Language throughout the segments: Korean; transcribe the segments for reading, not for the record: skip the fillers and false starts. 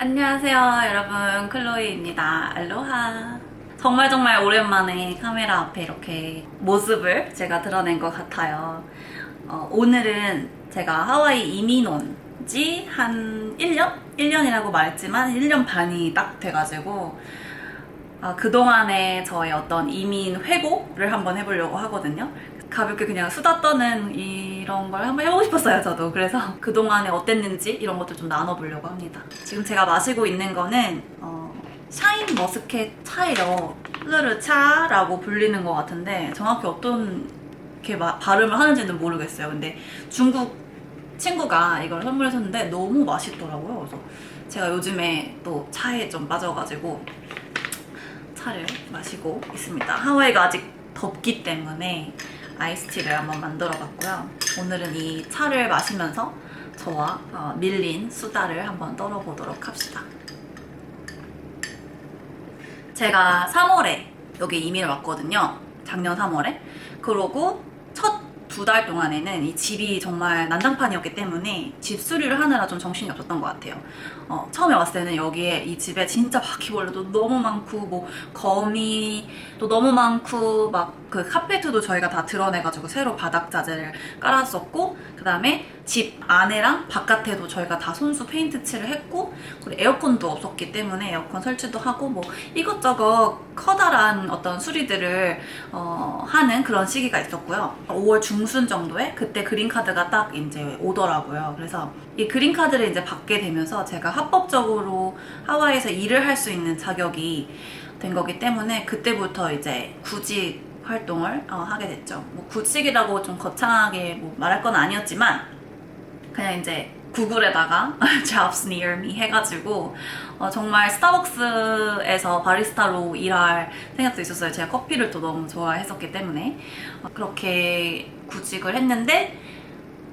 안녕하세요 여러분, 클로이입니다. 알로하. 정말 오랜만에 카메라 앞에 이렇게 모습을 제가 드러낸 것 같아요. 오늘은 제가 하와이 이민 온 지 한 1년? 1년이라고 말했지만 1년 반이 딱 돼가지고 그동안의 저의 어떤 이민 회고를 한번 해보려고 하거든요. 가볍게 그냥 수다 떠는 이런 걸 한번 해보고 싶었어요, 저도. 그래서 그동안에 어땠는지 이런 것들 좀 나눠보려고 합니다. 지금 제가 마시고 있는 거는 샤인 머스켓 차예요. 흐르차라고 불리는 것 같은데 정확히 어떤 게 발음을 하는지는 모르겠어요. 근데 중국 친구가 이걸 선물해줬는데 너무 맛있더라고요. 그래서 제가 요즘에 또 차에 좀 빠져가지고 차를 마시고 있습니다. 하와이가 아직 덥기 때문에 아이스티를 한번 만들어 봤고요. 오늘은 이 차를 마시면서 저와 밀린 수다를 한번 떨어보도록 합시다. 제가 3월에 여기 이민을 왔거든요. 작년 3월에. 그러고 첫 2달 동안에는 이 집이 정말 난장판이었기 때문에 집 수리를 하느라 좀 정신이 없었던 것 같아요. 처음에 왔을 때는 여기에 이 집에 진짜 바퀴벌레도 너무 많고 뭐 거미도 너무 많고 막 그 카페트도 저희가 다 드러내가지고 새로 바닥 자재를 깔았었고, 그 다음에 집 안에랑 바깥에도 저희가 다 손수 페인트 칠을 했고, 그리고 에어컨도 없었기 때문에 에어컨 설치도 하고 뭐 이것저것 커다란 어떤 수리들을 하는 그런 시기가 있었고요. 5월 중순 정도에 그때 그린카드가 딱 이제 오더라고요. 그래서 이 그린카드를 이제 받게 되면서 제가 합법적으로 하와이에서 일을 할 수 있는 자격이 된 거기 때문에 그때부터 이제 구직 활동을 하게 됐죠. 뭐 구직이라고 좀 거창하게 뭐 말할 건 아니었지만 그냥 이제 구글에다가 jobs near me 해가지고 정말 스타벅스에서 바리스타로 일할 생각도 있었어요. 제가 커피를 또 너무 좋아했었기 때문에 그렇게 구직을 했는데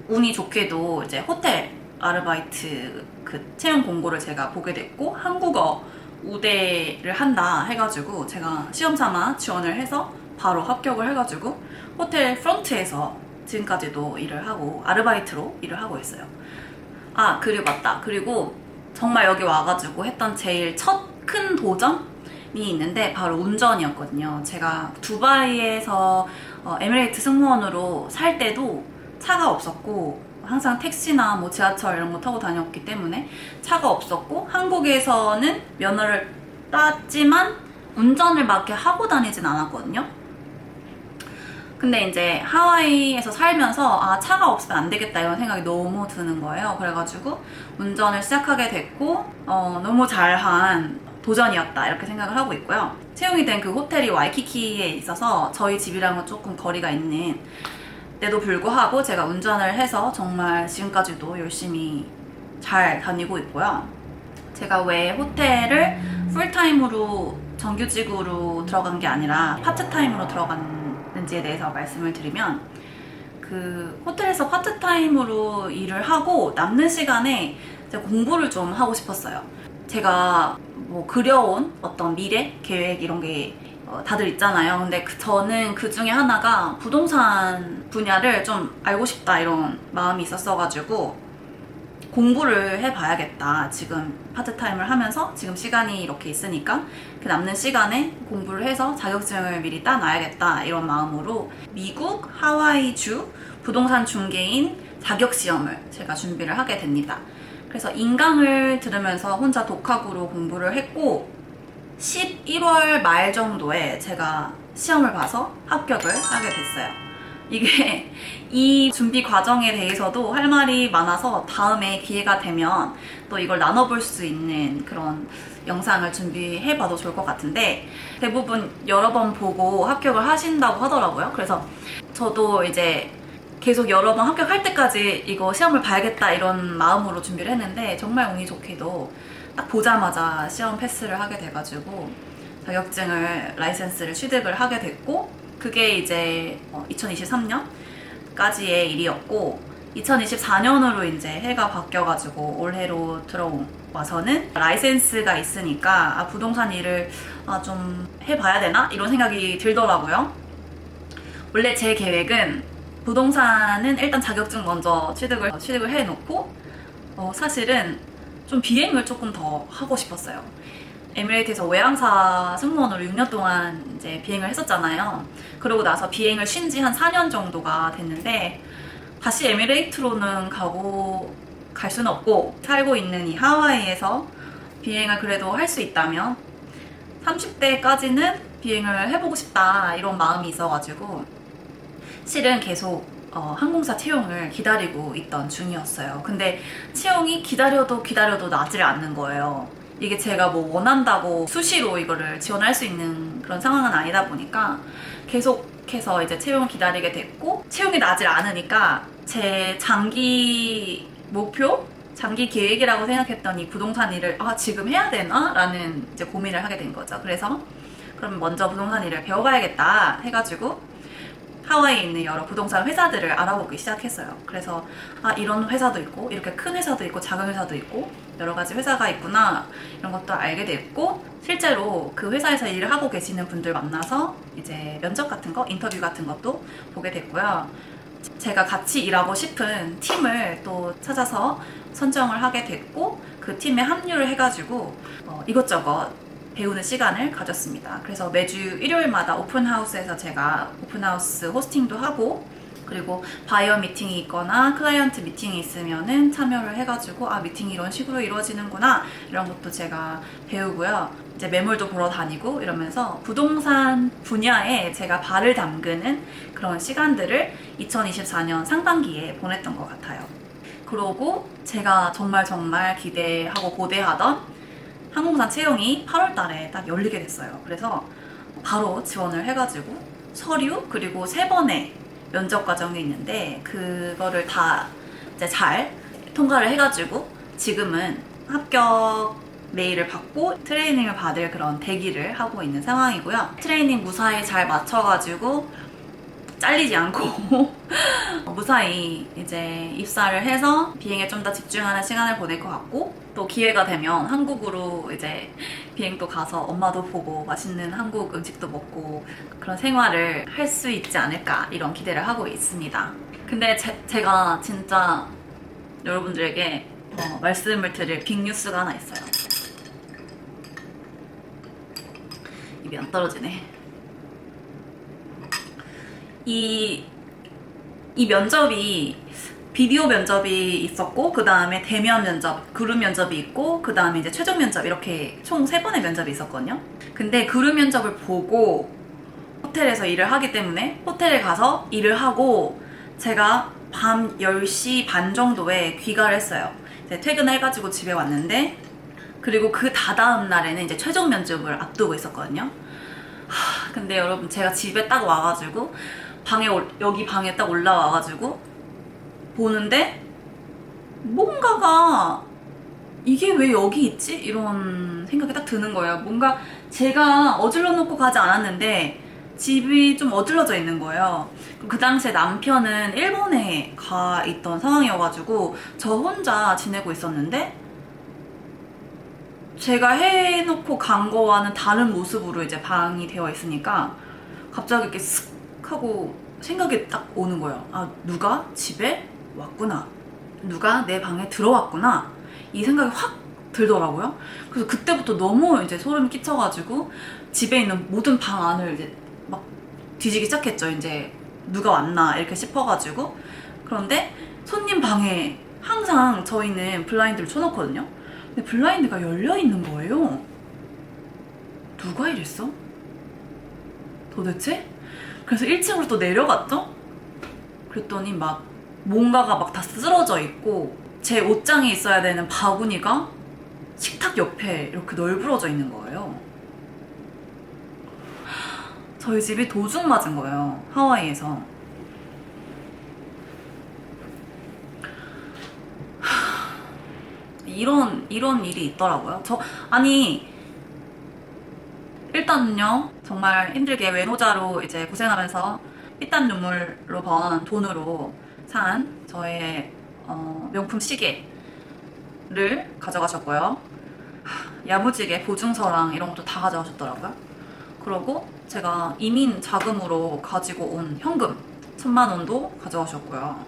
운이 좋게도 이제 호텔 아르바이트 그 채용 공고를 제가 보게 됐고 한국어 우대를 한다 해가지고 제가 시험 삼아 지원을 해서 바로 합격을 해가지고 호텔 프런트에서 지금까지도 일을 하고 아르바이트로 일을 하고 있어요. 그리고 맞다. 그리고 정말 여기 와가지고 했던 제일 첫 큰 도전이 있는데 바로 운전이었거든요. 제가 두바이에서 에미레이트 승무원으로 살 때도 차가 없었고 항상 택시나 뭐 지하철 이런 거 타고 다녔기 때문에 차가 없었고 한국에서는 면허를 땄지만 운전을 막 이렇게 하고 다니진 않았거든요. 근데 이제 하와이에서 살면서 차가 없으면 안 되겠다 이런 생각이 너무 드는 거예요. 그래가지고 운전을 시작하게 됐고 너무 잘한 도전이었다 이렇게 생각을 하고 있고요. 채용이 된 그 호텔이 와이키키에 있어서 저희 집이랑은 조금 거리가 있는 데도 불구하고 제가 운전을 해서 정말 지금까지도 열심히 잘 다니고 있고요. 제가 왜 호텔을 풀타임으로 정규직으로 들어간 게 아니라 파트타임으로 들어갔는지에 대해서 말씀을 드리면 그 호텔에서 파트타임으로 일을 하고 남는 시간에 제가 공부를 좀 하고 싶었어요. 제가 뭐 그려온 어떤 미래 계획 이런 게 다들 있잖아요. 근데 저는 그 중에 하나가 부동산 분야를 좀 알고 싶다 이런 마음이 있었어가지고 공부를 해봐야겠다. 지금 파트타임을 하면서 지금 시간이 이렇게 있으니까 그 남는 시간에 공부를 해서 자격증을 미리 따놔야겠다 이런 마음으로 미국 하와이주 부동산 중개인 자격시험을 제가 준비를 하게 됩니다. 그래서 인강을 들으면서 혼자 독학으로 공부를 했고 11월 말 정도에 제가 시험을 봐서 합격을 하게 됐어요. 이게 이 준비 과정에 대해서도 할 말이 많아서 다음에 기회가 되면 또 이걸 나눠볼 수 있는 그런 영상을 준비해봐도 좋을 것 같은데 대부분 여러 번 보고 합격을 하신다고 하더라고요. 그래서 저도 이제 계속 여러 번 합격할 때까지 이거 시험을 봐야겠다 이런 마음으로 준비를 했는데 정말 운이 좋게도 딱 보자마자 시험 패스를 하게 돼가지고 자격증을 라이센스를 취득을 하게 됐고 그게 이제 2023년까지의 일이었고 2024년으로 이제 해가 바뀌어가지고 올해로 들어와서는 라이센스가 있으니까 부동산 일을 좀 해봐야 되나? 이런 생각이 들더라고요. 원래 제 계획은 부동산은 일단 자격증 먼저 취득을 해놓고 사실은 좀 비행을 조금 더 하고 싶었어요. 에미레이트에서 외항사 승무원으로 6년 동안 이제 비행을 했었잖아요. 그러고 나서 비행을 쉰 지 한 4년 정도가 됐는데 다시 에미레이트로는 갈 수는 없고, 살고 있는 이 하와이에서 비행을 그래도 할 수 있다면 30대까지는 비행을 해보고 싶다 이런 마음이 있어가지고 실은 계속 항공사 채용을 기다리고 있던 중이었어요. 근데 채용이 기다려도 나질 않는 거예요. 이게 제가 뭐 원한다고 수시로 이거를 지원할 수 있는 그런 상황은 아니다 보니까 계속해서 이제 채용을 기다리게 됐고, 채용이 나질 않으니까 제 장기 목표? 장기 계획이라고 생각했던 이 부동산 일을 지금 해야 되나? 라는 이제 고민을 하게 된 거죠. 그래서 그럼 먼저 부동산 일을 배워가야겠다 해가지고 하와이에 있는 여러 부동산 회사들을 알아보기 시작했어요. 그래서 이런 회사도 있고 이렇게 큰 회사도 있고 작은 회사도 있고 여러 가지 회사가 있구나 이런 것도 알게 됐고, 실제로 그 회사에서 일을 하고 계시는 분들 만나서 이제 면접 같은 거, 인터뷰 같은 것도 보게 됐고요. 제가 같이 일하고 싶은 팀을 또 찾아서 선정을 하게 됐고, 그 팀에 합류를 해가지고 이것저것 배우는 시간을 가졌습니다. 그래서 매주 일요일마다 오픈하우스에서 제가 오픈하우스 호스팅도 하고, 그리고 바이어 미팅이 있거나 클라이언트 미팅이 있으면은 참여를 해가지고 미팅이 이런 식으로 이루어지는구나 이런 것도 제가 배우고요. 이제 매물도 보러 다니고 이러면서 부동산 분야에 제가 발을 담그는 그런 시간들을 2024년 상반기에 보냈던 것 같아요. 그러고 제가 정말 기대하고 고대하던 항공사 채용이 8월 달에 딱 열리게 됐어요. 그래서 바로 지원을 해가지고 서류 그리고 3번의 면접 과정이 있는데 그거를 다 이제 잘 통과를 해가지고 지금은 합격 메일을 받고 트레이닝을 받을 그런 대기를 하고 있는 상황이고요. 트레이닝 무사히 잘 마쳐가지고 잘리지 않고 무사히 이제 입사를 해서 비행에 좀 더 집중하는 시간을 보낼 것 같고, 또 기회가 되면 한국으로 이제 비행도 가서 엄마도 보고 맛있는 한국 음식도 먹고 그런 생활을 할 수 있지 않을까 이런 기대를 하고 있습니다. 근데 제가 진짜 여러분들에게 말씀을 드릴 빅뉴스가 하나 있어요. 입이 안 떨어지네. 이 면접이 비디오 면접이 있었고, 그 다음에 대면 면접, 그룹 면접이 있고, 그 다음에 이제 최종 면접 이렇게 총 3번의 면접이 있었거든요. 근데 그룹 면접을 보고 호텔에서 일을 하기 때문에 호텔에 가서 일을 하고 제가 밤 10시 반 정도에 귀가를 했어요. 이제 퇴근해가지고 집에 왔는데, 그리고 그 다다음 날에는 이제 최종 면접을 앞두고 있었거든요. 근데 여러분, 제가 집에 딱 와가지고 여기 방에 딱 올라와가지고 보는데 뭔가가 이게 왜 여기 있지? 이런 생각이 딱 드는 거예요. 뭔가 제가 어질러 놓고 가지 않았는데 집이 좀 어질러져 있는 거예요. 그 당시에 남편은 일본에 가 있던 상황이어가지고 저 혼자 지내고 있었는데, 제가 해놓고 간 거와는 다른 모습으로 이제 방이 되어 있으니까 갑자기 이렇게 슥 하고 생각이 딱 오는 거예요. 누가 집에 왔구나. 누가 내 방에 들어왔구나. 이 생각이 확 들더라고요. 그래서 그때부터 너무 이제 소름이 끼쳐가지고 집에 있는 모든 방 안을 이제 막 뒤지기 시작했죠. 이제 누가 왔나 이렇게 싶어가지고. 그런데 손님 방에 항상 저희는 블라인드를 쳐놓거든요. 근데 블라인드가 열려있는 거예요. 누가 이랬어? 도대체? 그래서 1층으로 또 내려갔죠? 그랬더니 막 뭔가가 막 다 쓰러져 있고, 제 옷장에 있어야 되는 바구니가 식탁 옆에 이렇게 널브러져 있는 거예요. 저희 집이 도둑 맞은 거예요, 하와이에서. 이런 일이 있더라고요. 일단은요, 정말 힘들게 외노자로 이제 고생하면서 피땀 눈물로 번 돈으로 산 저의 명품 시계를 가져가셨고요. 야무지게 보증서랑 이런 것도 다 가져가셨더라고요. 그러고 제가 이민 자금으로 가지고 온 현금 1000만 원도 가져가셨고요.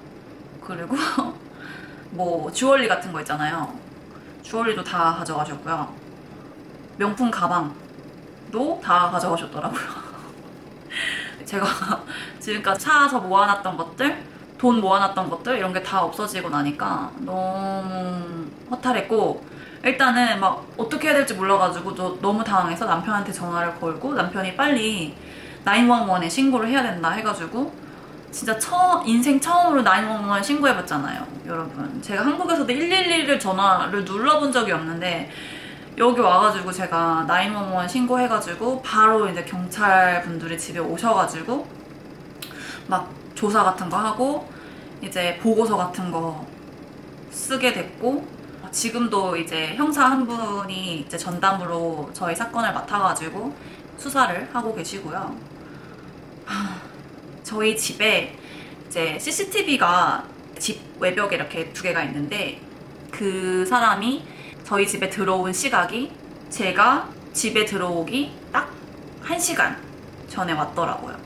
그리고 뭐 주얼리 같은 거 있잖아요. 주얼리도 다 가져가셨고요. 명품 가방도 다 가져가셨더라고요. 제가 지금까지 사서 모아놨던 것들, 돈 모아놨던 것들 이런 게 다 없어지고 나니까 너무 허탈했고, 일단은 막 어떻게 해야 될지 몰라가지고 너무 당황해서 남편한테 전화를 걸고, 남편이 빨리 911에 신고를 해야 된다 해가지고 진짜 인생 처음으로 911 신고해봤잖아요. 여러분, 제가 한국에서도 111을 전화를 눌러본 적이 없는데 여기 와가지고 제가 911 신고해가지고 바로 이제 경찰 분들이 집에 오셔가지고 막 조사 같은 거 하고 이제 보고서 같은 거 쓰게 됐고, 지금도 이제 형사 한 분이 이제 전담으로 저희 사건을 맡아가지고 수사를 하고 계시고요. 저희 집에 이제 CCTV가 집 외벽에 이렇게 2개가 있는데, 그 사람이 저희 집에 들어온 시각이 제가 집에 들어오기 딱 1시간 전에 왔더라고요.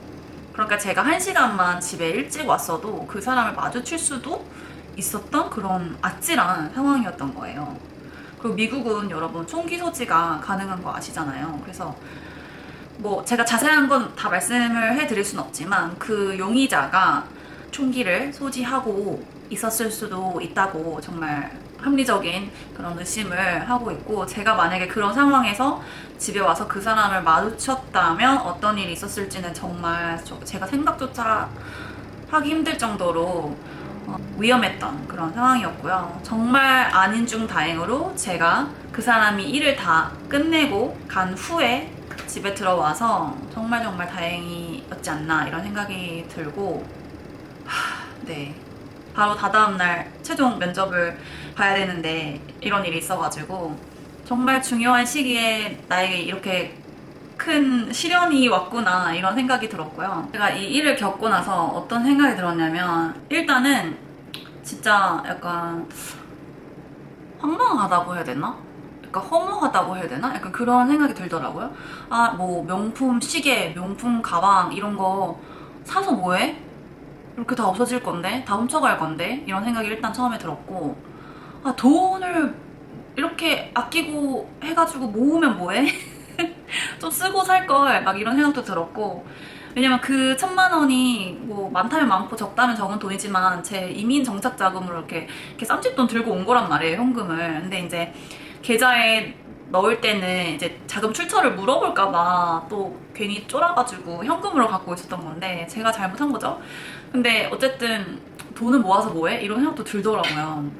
그러니까 제가 1시간만 집에 일찍 왔어도 그 사람을 마주칠 수도 있었던 그런 아찔한 상황이었던 거예요. 그리고 미국은 여러분 총기 소지가 가능한 거 아시잖아요. 그래서 뭐 제가 자세한 건 다 말씀을 해드릴 순 없지만 그 용의자가 총기를 소지하고 있었을 수도 있다고 정말 합리적인 그런 의심을 하고 있고, 제가 만약에 그런 상황에서 집에 와서 그 사람을 마주쳤다면 어떤 일이 있었을지는 정말 제가 생각조차 하기 힘들 정도로 위험했던 그런 상황이었고요. 정말 아닌 중 다행으로 제가 그 사람이 일을 다 끝내고 간 후에 집에 들어와서 정말 다행이었지 않나 이런 생각이 들고, 네. 바로 다다음 날 최종 면접을 봐야 되는데 이런 일이 있어가지고 정말 중요한 시기에 나에게 이렇게 큰 시련이 왔구나 이런 생각이 들었고요. 제가 이 일을 겪고 나서 어떤 생각이 들었냐면, 일단은 진짜 약간 황망하다고 해야 되나? 약간 허무하다고 해야 되나? 약간 그런 생각이 들더라고요. 아, 뭐 명품 시계, 명품 가방 이런 거 사서 뭐해? 이렇게 다 없어질 건데? 다 훔쳐갈 건데? 이런 생각이 일단 처음에 들었고, 아, 돈을 이렇게 아끼고 해가지고 모으면 뭐해? 좀 쓰고 살걸, 막 이런 생각도 들었고, 왜냐면 그 1,000만 원이 뭐 많다면 많고 적다면 적은 돈이지만 제 이민 정착 자금으로 이렇게 쌈짓돈 들고 온 거란 말이에요, 현금을. 근데 이제 계좌에 넣을 때는 이제 자금 출처를 물어볼까봐 또 괜히 쫄아가지고 현금으로 갖고 있었던 건데 제가 잘못한 거죠. 근데 어쨌든 돈을 모아서 뭐해? 이런 생각도 들더라고요.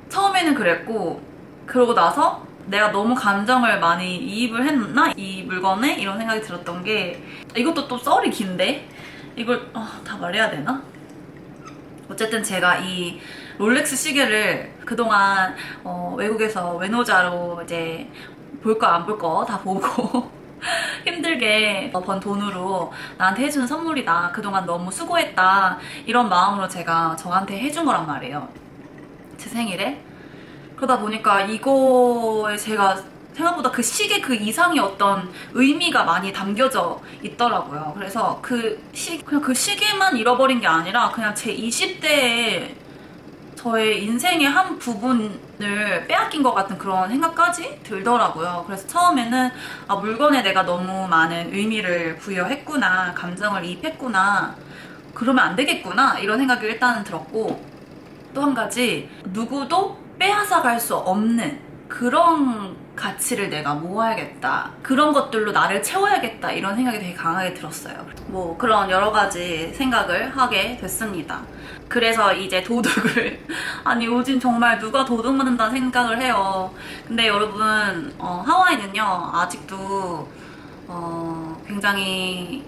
처음에는 그랬고, 그러고 나서 내가 너무 감정을 많이 이입을 했나? 이 물건에? 이런 생각이 들었던 게, 이것도 또 썰이 긴데? 이걸 다 말해야 되나? 어쨌든 제가 이 롤렉스 시계를 그동안 외국에서 외노자로 이제 볼 거 안 볼 거 다 보고 힘들게 번 돈으로 나한테 해주는 선물이다, 그동안 너무 수고했다, 이런 마음으로 제가 저한테 해준 거란 말이에요, 제 생일에. 그러다 보니까 이거에 제가 생각보다 그 시계 그 이상의 어떤 의미가 많이 담겨져 있더라고요. 그래서 그냥 그 시계만 잃어버린 게 아니라 그냥 제 20대에 저의 인생의 한 부분을 빼앗긴 것 같은 그런 생각까지 들더라고요. 그래서 처음에는 물건에 내가 너무 많은 의미를 부여했구나, 감정을 이입했구나, 그러면 안 되겠구나 이런 생각이 일단은 들었고, 또 한 가지, 누구도 빼앗아갈 수 없는 그런 가치를 내가 모아야겠다, 그런 것들로 나를 채워야겠다 이런 생각이 되게 강하게 들었어요. 뭐 그런 여러 가지 생각을 하게 됐습니다. 그래서 이제 도둑을 아니 요즘 정말 누가 도둑 맞는다는 생각을 해요. 근데 여러분, 하와이는요 아직도 굉장히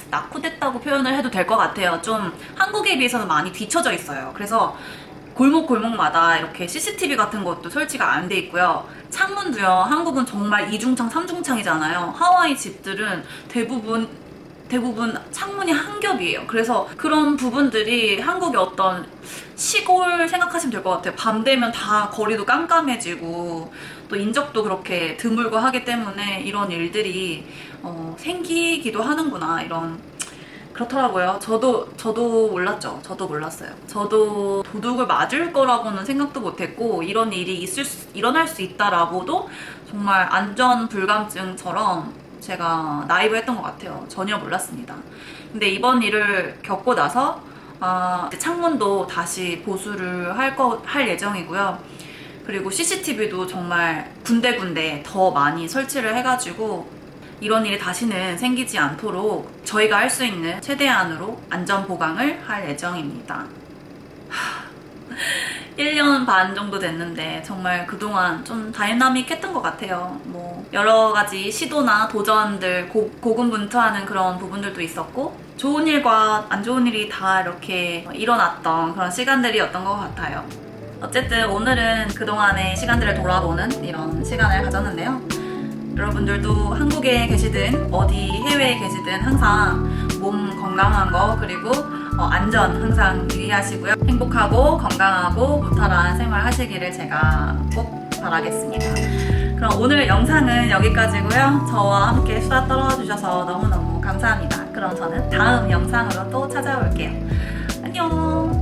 낙후됐다고 표현을 해도 될 것 같아요. 좀 한국에 비해서는 많이 뒤쳐져 있어요. 그래서 골목마다 이렇게 CCTV 같은 것도 설치가 안 돼 있고요. 창문도요, 한국은 정말 2중창, 3중창이잖아요. 하와이 집들은 대부분 창문이 한 겹이에요. 그래서 그런 부분들이 한국의 어떤 시골 생각하시면 될 것 같아요. 밤 되면 다 거리도 깜깜해지고 또 인적도 그렇게 드물고 하기 때문에 이런 일들이 생기기도 하는구나, 이런 그렇더라고요. 저도 몰랐죠. 저도 몰랐어요. 저도 도둑을 맞을 거라고는 생각도 못했고, 이런 일이 일어날 수 있다라고도 정말 안전 불감증처럼 제가 나이브 했던 것 같아요. 전혀 몰랐습니다. 근데 이번 일을 겪고 나서, 이제 창문도 다시 보수를 할 예정이고요. 그리고 CCTV도 정말 군데군데 더 많이 설치를 해가지고, 이런 일이 다시는 생기지 않도록 저희가 할 수 있는 최대한으로 안전 보강을 할 예정입니다. 1년 반 정도 됐는데 정말 그동안 좀 다이나믹했던 것 같아요. 뭐 여러 가지 시도나 도전들 고군분투하는 그런 부분들도 있었고, 좋은 일과 안 좋은 일이 다 이렇게 일어났던 그런 시간들이었던 것 같아요. 어쨌든 오늘은 그동안의 시간들을 돌아보는 이런 시간을 가졌는데요. 여러분들도 한국에 계시든 어디 해외에 계시든 항상 몸 건강한 거, 그리고 안전 항상 유의하시고요. 행복하고 건강하고 무탈한 생활 하시기를 제가 꼭 바라겠습니다. 그럼 오늘 영상은 여기까지고요. 저와 함께 수다 떨어주셔서 너무너무 감사합니다. 그럼 저는 다음 영상으로 또 찾아올게요. 안녕.